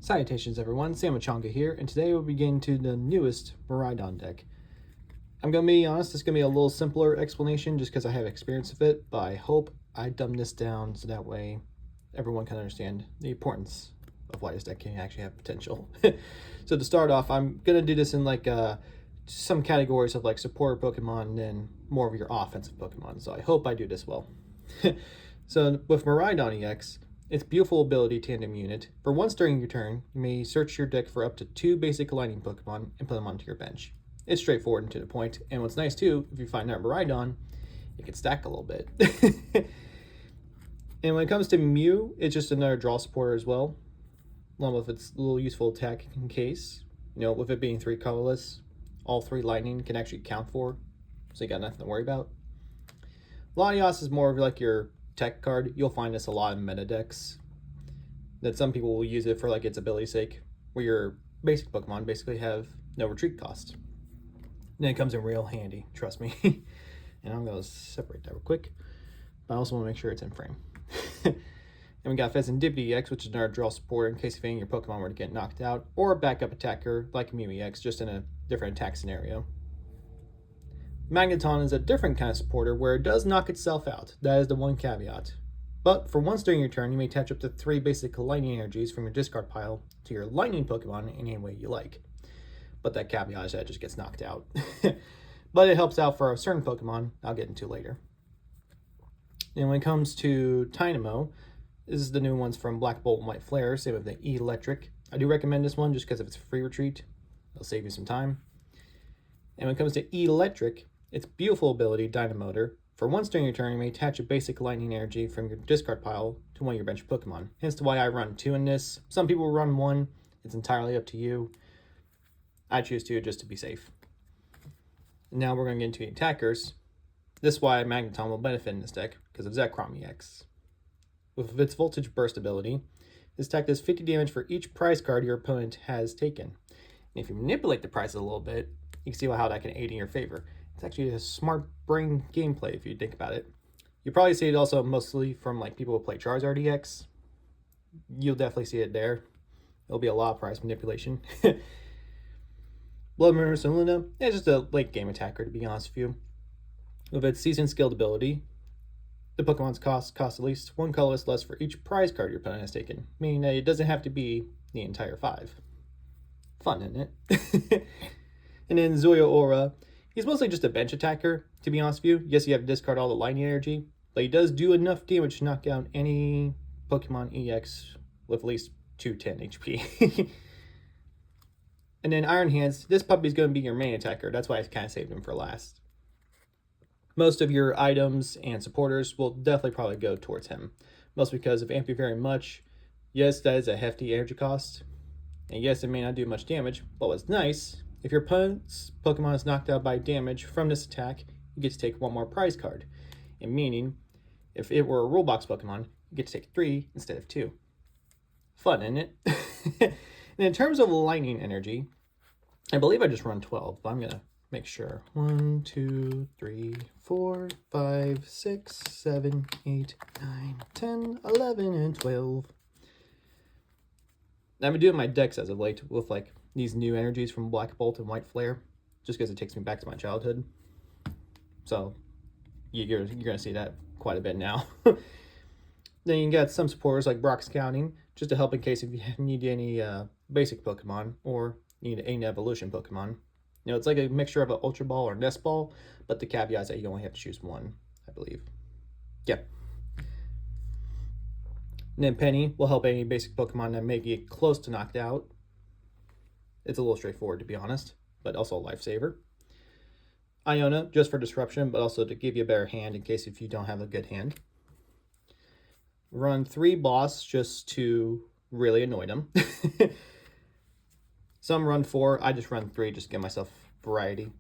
Salutations everyone, Samachanga here, and today we'll be getting to the newest Miraidon deck. I'm going to be honest, it's going to be a little simpler explanation just because I have experience with it, but I hope I dumb this down so that way everyone can understand the importance of why this deck can actually have potential. So to start off, I'm going to do this in like some categories of like supporter Pokemon and then more of your offensive Pokemon, so I hope I do this well. So with Miraidon EX, its beautiful ability tandem unit, for once during your turn, you may search your deck for up to 2 basic lightning Pokemon and put them onto your bench. It's straightforward and to the point, and what's nice too, if you find out Miraidon, it can stack a little bit. And when it comes to Mew, it's just another draw supporter as well, along with its little useful attack in case. You know, with it being 3 colorless, all 3 lightning can actually count for, so you got nothing to worry about. Latios is more of like your tech card. You'll find this a lot in meta decks, that some people will use it for like its ability sake, where your basic Pokemon basically have no retreat cost. And it comes in real handy, trust me. And I'm going to separate that real quick, but I also want to make sure it's in frame. And we got Pheasantipede EX, which is another draw supporter in case if any of your Pokemon were to get knocked out, or a backup attacker like Mew EX, just in a different attack scenario. Magneton is a different kind of supporter where it does knock itself out. That is the one caveat. But for once during your turn, you may attach up to 3 basic lightning energies from your discard pile to your lightning Pokemon in any way you like. But that caveat is that it just gets knocked out. But it helps out for a certain Pokemon I'll get into later. And when it comes to Dynamo, this is the new ones from Black Bolt and White Flare, same with the Electric. I do recommend this one just because of its free retreat. It'll save you some time. And when it comes to Electric, its beautiful ability, Dynamotor, for once during your turn, you may attach a basic lightning energy from your discard pile to one of your bench Pokemon. Hence why I run 2 in this. Some people run 1. It's entirely up to you. I choose 2 just to be safe. And now we're going to get into the attackers. This is why Magneton will benefit in this deck, because of Zekrom EX. With its Voltage Burst ability, this attack does 50 damage for each prize card your opponent has taken. And if you manipulate the prizes a little bit, you can see how that can aid in your favor. It's actually a smart brain gameplay if you think about it. You probably see it also mostly from like people who play Charizard EX. You'll definitely see it there. It'll be a lot of prize manipulation. Blood Moon Luna is just a late game attacker, to be honest with you. With its Season Skilled ability, the Pokemon's cost at least 1 colorless less for each prize card your opponent has taken, meaning that it doesn't have to be the entire 5. Fun, isn't it? And then Zoya Aura, he's mostly just a bench attacker, to be honest with you. Yes, you have to discard all the lightning energy, but he does do enough damage to knock out any Pokemon EX with at least 210 HP. And then Iron Hands, this puppy's going to be your main attacker. That's why I kind of saved him for last. Most of your items and supporters will definitely probably go towards him. Mostly because of Ampy very much. Yes, that is a hefty energy cost. And yes, it may not do much damage, but what's nice, if your opponent's Pokemon is knocked out by damage from this attack, you get to take 1 more prize card. And meaning, if it were a rule box Pokemon, you get to take 3 instead of 2. Fun, isn't it? And in terms of lightning energy, I believe I just run 12, but I'm going to make sure. 1, 2, 3, 4, 5, 6, 7, 8, 9, 10, 11, and 12. I've been doing my decks as of late with like these new energies from Black Bolt and White Flare, just because it takes me back to my childhood. So you're going to see that quite a bit now. Then you got some supporters like Brock Scouting, just to help in case if you need any basic Pokemon or need an evolution Pokemon. You know, it's like a mixture of an Ultra Ball or Nest Ball, but the caveat is that you only have to choose 1, I believe. Yeah. And then Penny will help any basic Pokemon that may get close to knocked out. It's a little straightforward, to be honest, but also a lifesaver. Iona, just for disruption, but also to give you a better hand in case if you don't have a good hand. Run 3 boss just to really annoy them. Some run 4. I just run 3 just to give myself variety.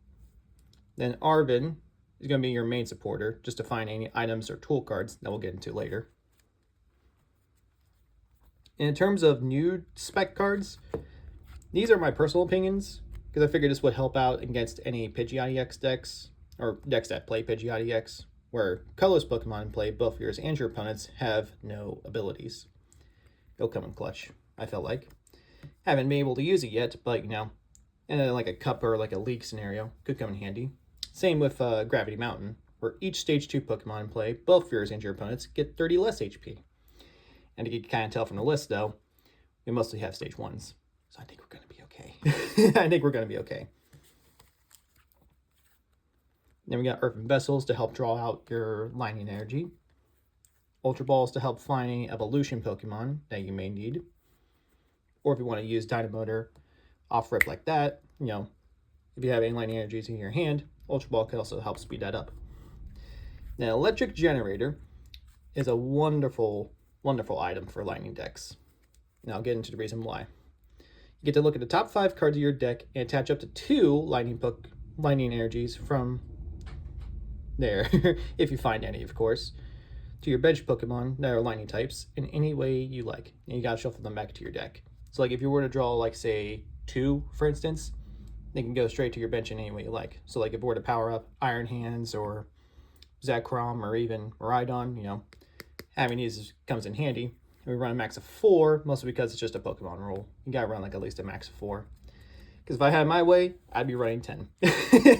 Then Arvin is going to be your main supporter, just to find any items or tool cards that we'll get into later. In terms of new spec cards, these are my personal opinions, because I figured this would help out against any Pidgeot EX decks, or decks that play Pidgeot EX, where colorless Pokemon in play, both yours and your opponents, have no abilities. It'll come in clutch, I felt like. Haven't been able to use it yet, but in like a cup or like a league scenario, could come in handy. Same with Gravity Mountain, where each stage 2 Pokemon in play, both yours and your opponents, get 30 less HP. And you can kind of tell from the list, though, we mostly have stage 1s. So I think we're going to be okay. I think we're going to be okay. Then we got Earthen Vessels to help draw out your Lightning Energy. Ultra Balls to help find any evolution Pokemon that you may need. Or if you want to use Dynamotor off rip like that, if you have any Lightning Energies in your hand, Ultra Ball can also help speed that up. Now, Electric Generator is a wonderful, wonderful item for Lightning decks. Now I'll get into the reason why. You get to look at the top 5 cards of your deck and attach up to 2 Lightning Energies from there, if you find any, of course, to your bench Pokemon that are Lightning types in any way you like. And you gotta shuffle them back to your deck. So like if you were to draw like say 2, for instance, they can go straight to your bench in any way you like. So like if we were to power up Iron Hands or Zekrom or even Miraidon, having these comes in handy. We run a max of 4, mostly because it's just a Pokemon rule. You gotta run like at least a max of 4. Because if I had my way, I'd be running 10.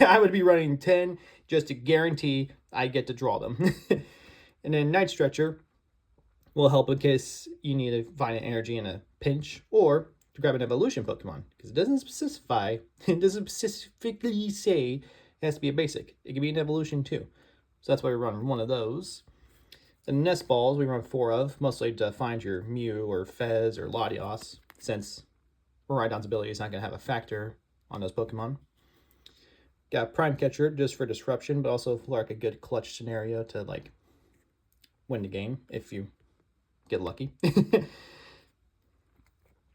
I would be running 10 just to guarantee I get to draw them. And then Night Stretcher will help in case you need to find an energy in a pinch or to grab an evolution Pokemon. Because it doesn't specifically say it has to be a basic. It can be an evolution too. So that's why we run one of those. The Nest Balls we run 4 of, mostly to find your Mew or Fez or Latios, since Miraidon's ability is not going to have a factor on those Pokemon. Got Prime Catcher just for disruption, but also for like a good clutch scenario to like win the game if you get lucky.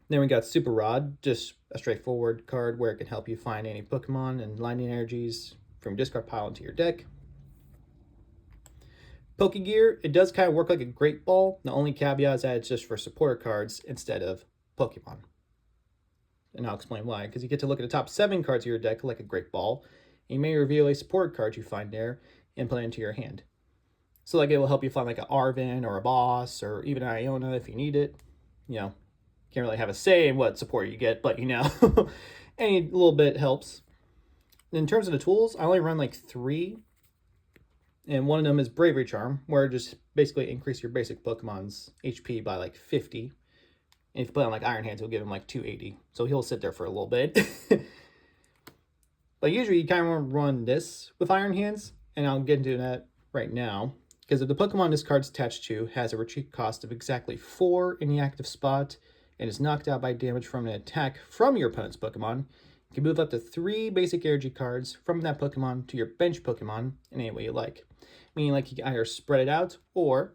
Then we got Super Rod, just a straightforward card where it can help you find any Pokemon and Lightning Energies from discard pile into your deck. Pokegear, it does kind of work like a Great Ball. The only caveat is that it's just for supporter cards instead of Pokemon. And I'll explain why. Because you get to look at the top 7 cards of your deck like a Great Ball. And you may reveal a support card you find there and put it into your hand. So like it will help you find like an Arven or a Boss or even an Iona if you need it. Can't really have a say in what support you get, but any little bit helps. In terms of the tools, I only run like 3. And one of them is Bravery Charm, where it just basically increase your basic Pokemon's HP by like 50. And if you play on like Iron Hands, it'll give him like 280. So he'll sit there for a little bit. But usually you kind of want to run this with Iron Hands, and I'll get into that right now. Because if the Pokemon this card's attached to has a retreat cost of exactly 4 in the active spot, and is knocked out by damage from an attack from your opponent's Pokemon, you can move up to 3 basic energy cards from that Pokemon to your bench Pokemon in any way you like. Meaning like you can either spread it out or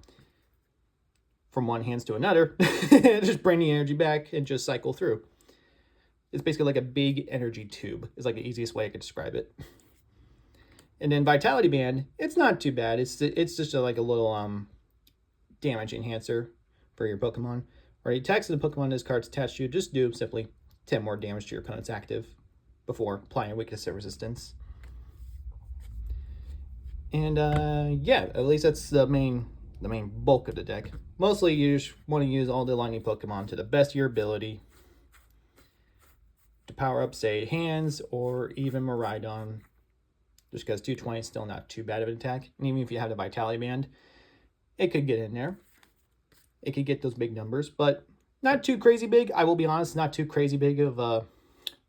from one hand to another, just bring the energy back and just cycle through. It's basically like a big energy tube is like the easiest way I could describe it. And then Vitality Band, it's not too bad. It's just like a little damage enhancer for your Pokemon. Or the attacks of the Pokemon this card's attached to, just do simply 10 more damage to your opponent's active before applying a weakness or resistance. And yeah, at least that's the main bulk of the deck. Mostly you just want to use all the Lightning Pokemon to the best of your ability to power up, say, Hands or even Miraidon. Just because 220 is still not too bad of an attack. And even if you have the Vitality Band, it could get in there. It could get those big numbers, but not too crazy big. I will be honest, not too crazy big of a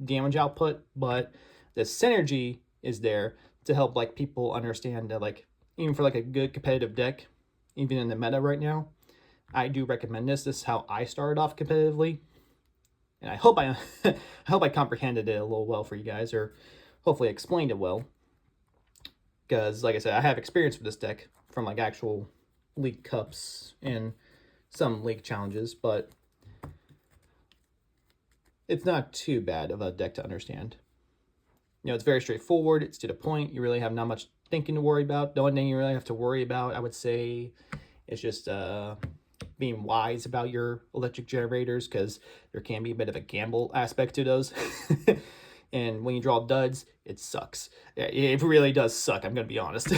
damage output, but the synergy is there to help like people understand that like even for like a good competitive deck, even in the meta right now, I do recommend this. This is how I started off competitively, and I hope I hope I comprehended it a little well for you guys, or hopefully explained it well. Because like I said, I have experience with this deck from like actual league cups and some league challenges, but it's not too bad of a deck to understand. It's very straightforward. It's to the point. You really have not much thinking to worry about. The only thing you really have to worry about, I would say, is just being wise about your electric generators, because there can be a bit of a gamble aspect to those. And when you draw duds, it sucks. It really does suck, I'm going to be honest.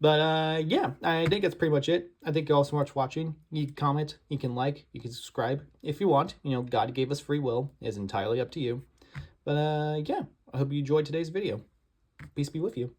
But yeah, I think that's pretty much it. I thank you all so much for watching. You can comment, you can like, you can subscribe if you want. You know, God gave us free will. It's entirely up to you. But yeah, I hope you enjoyed today's video. Peace be with you.